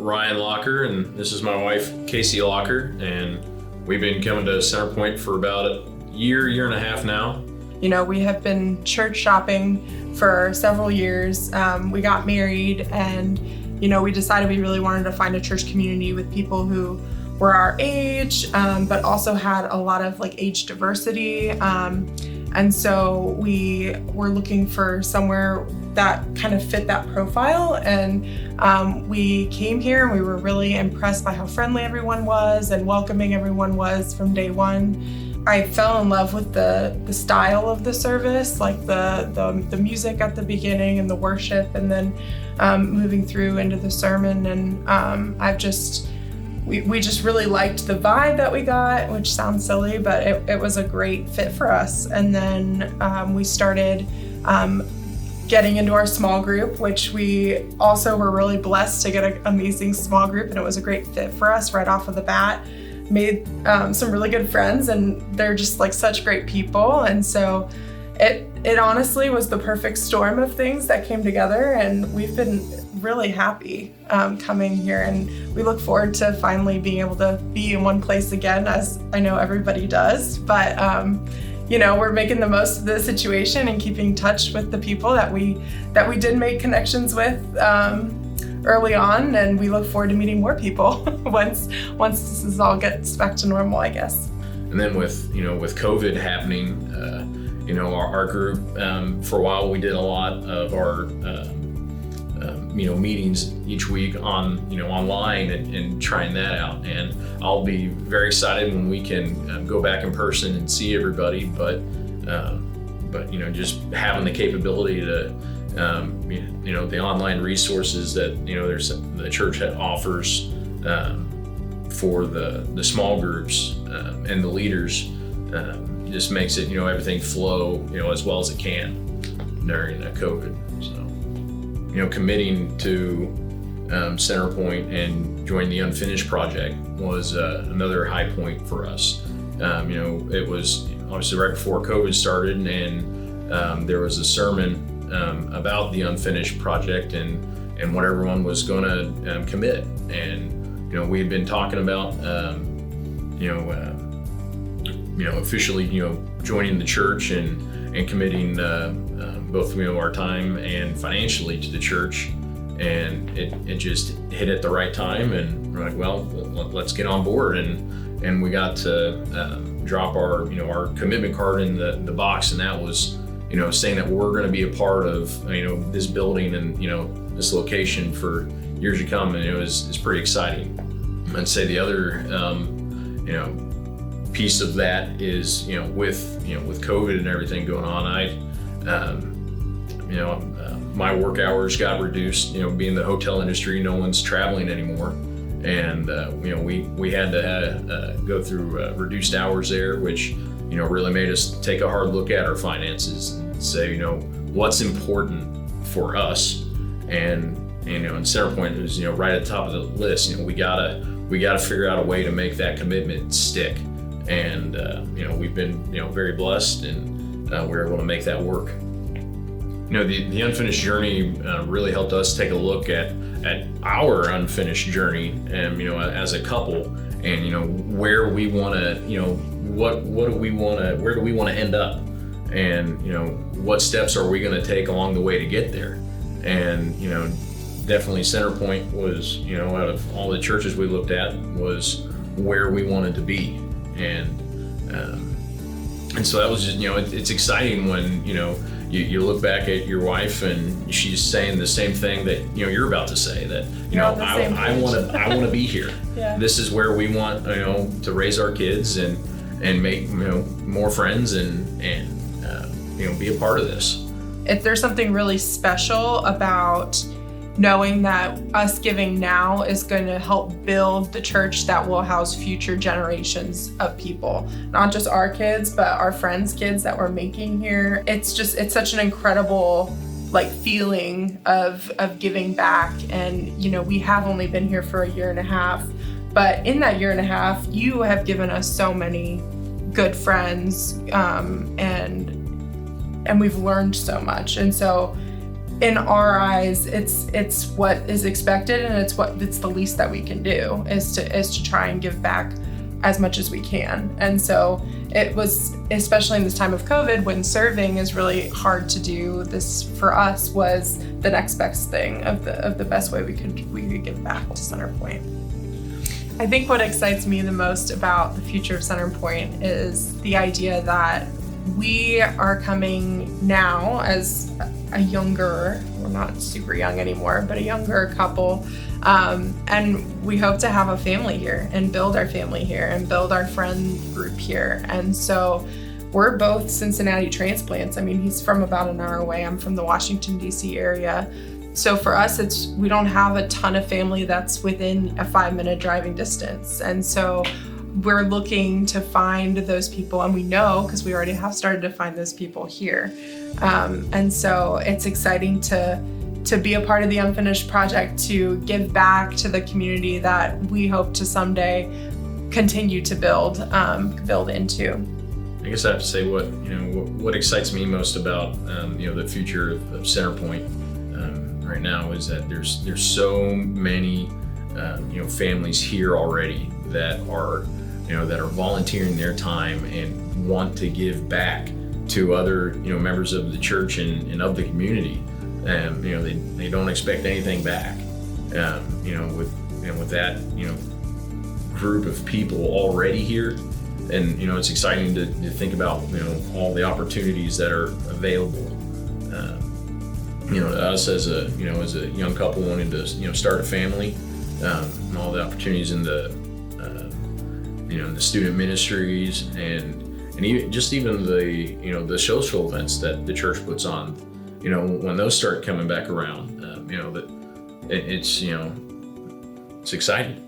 Ryan Locker, and this is my wife, Casey Locker, and we've been coming to Center Pointe for about a year and a half now. You know, we have been church shopping for several years. We got married, and you know, we decided we really wanted to find a church community with people who were our age, but also had a lot of like age diversity. And so we were looking for somewhere that kind of fit that profile. And we came here and we were really impressed by how friendly everyone was and welcoming everyone was from day one. I fell in love with the style of the service, like the music at the beginning and the worship, and then moving through into the sermon. And we just really liked the vibe that we got, which sounds silly, but it was a great fit for us. And then we started getting into our small group, which we also were really blessed to get an amazing small group, and it was a great fit for us right off of the bat. Made some really good friends, and they're just like such great people. And so it honestly was the perfect storm of things that came together, and we've been really happy coming here, and we look forward to finally being able to be in one place again, as I know everybody does. But you know, we're making the most of the situation and keeping in touch with the people that we did make connections with early on, and we look forward to meeting more people once this all gets back to normal, I guess. And then with COVID happening, our group, for a while we did a lot of our meetings each week online and trying that out. And I'll be very excited when we can go back in person and see everybody. But just having the capability to the online resources that the church offers for the small groups and the leaders just makes it everything flow as well as it can during COVID. So committing to Center Pointe and joining the Unfinished Project was another high point for us. It was obviously right before COVID started, and there was a sermon about the Unfinished Project and what everyone was going to commit. And we had been talking about officially joining the church and committing both our time and financially to the church, and it just hit at the right time, and we're like, well, let's get on board, and we got to drop our commitment card in the box, and that was saying that we're going to be a part of this building and this location for years to come, and it's pretty exciting. I'd say the other piece of that is with COVID and everything going on, my work hours got reduced. Being the hotel industry, no one's traveling anymore, and we had to go through reduced hours there, which really made us take a hard look at our finances and say what's important for us. And and Center Pointe is right at the top of the list. We gotta figure out a way to make that commitment stick, and we've been very blessed, and we're able to make that work. The Unfinished Journey really helped us take a look at our unfinished journey, and as a couple, and where we want to, where do we want to end up, and what steps are we going to take along the way to get there. And definitely Center Pointe was out of all the churches we looked at was where we wanted to be, and so that was just it's exciting when you look back at your wife and she's saying the same thing that you're about to say, that I want to be here. Yeah. This is where we want to raise our kids and make more friends and be a part of this. If there's something really special about knowing that us giving now is going to help build the church that will house future generations of people, not just our kids, but our friends' kids that we're making here. It's such an incredible feeling of giving back. And we have only been here for a year and a half, but in that year and a half, you have given us so many good friends, and we've learned so much. And so in our eyes, it's what is expected, and it's the least that we can do is to try and give back as much as we can. And so it was, especially in this time of COVID, when serving is really hard to do, this for us was the next best thing of the best way we could give back to Center Pointe. I think what excites me the most about the future of Center Pointe is the idea that we are coming now as a younger, we're not super young anymore, but a younger couple. And we hope to have a family here and build our family here and build our friend group here. And so we're both Cincinnati transplants. I mean, he's from about an hour away. I'm from the Washington, D.C. area. So for us, we don't have a ton of family that's within a 5-minute driving distance. And so we're looking to find those people, and we know because we already have started to find those people here. And so it's exciting to be a part of the Unfinished Project, to give back to the community that we hope to someday continue to build into. I guess I have to say what excites me most about the future of Center Pointe right now is that there's so many families here already that are volunteering their time and want to give back to other members of the church and of the community. They don't expect anything back. With that group of people already here, and it's exciting to think about all the opportunities that are available. To us as a young couple wanting to start a family, and all the opportunities in the the student ministries and even the social events that the church puts on. When those start coming back around, it's exciting.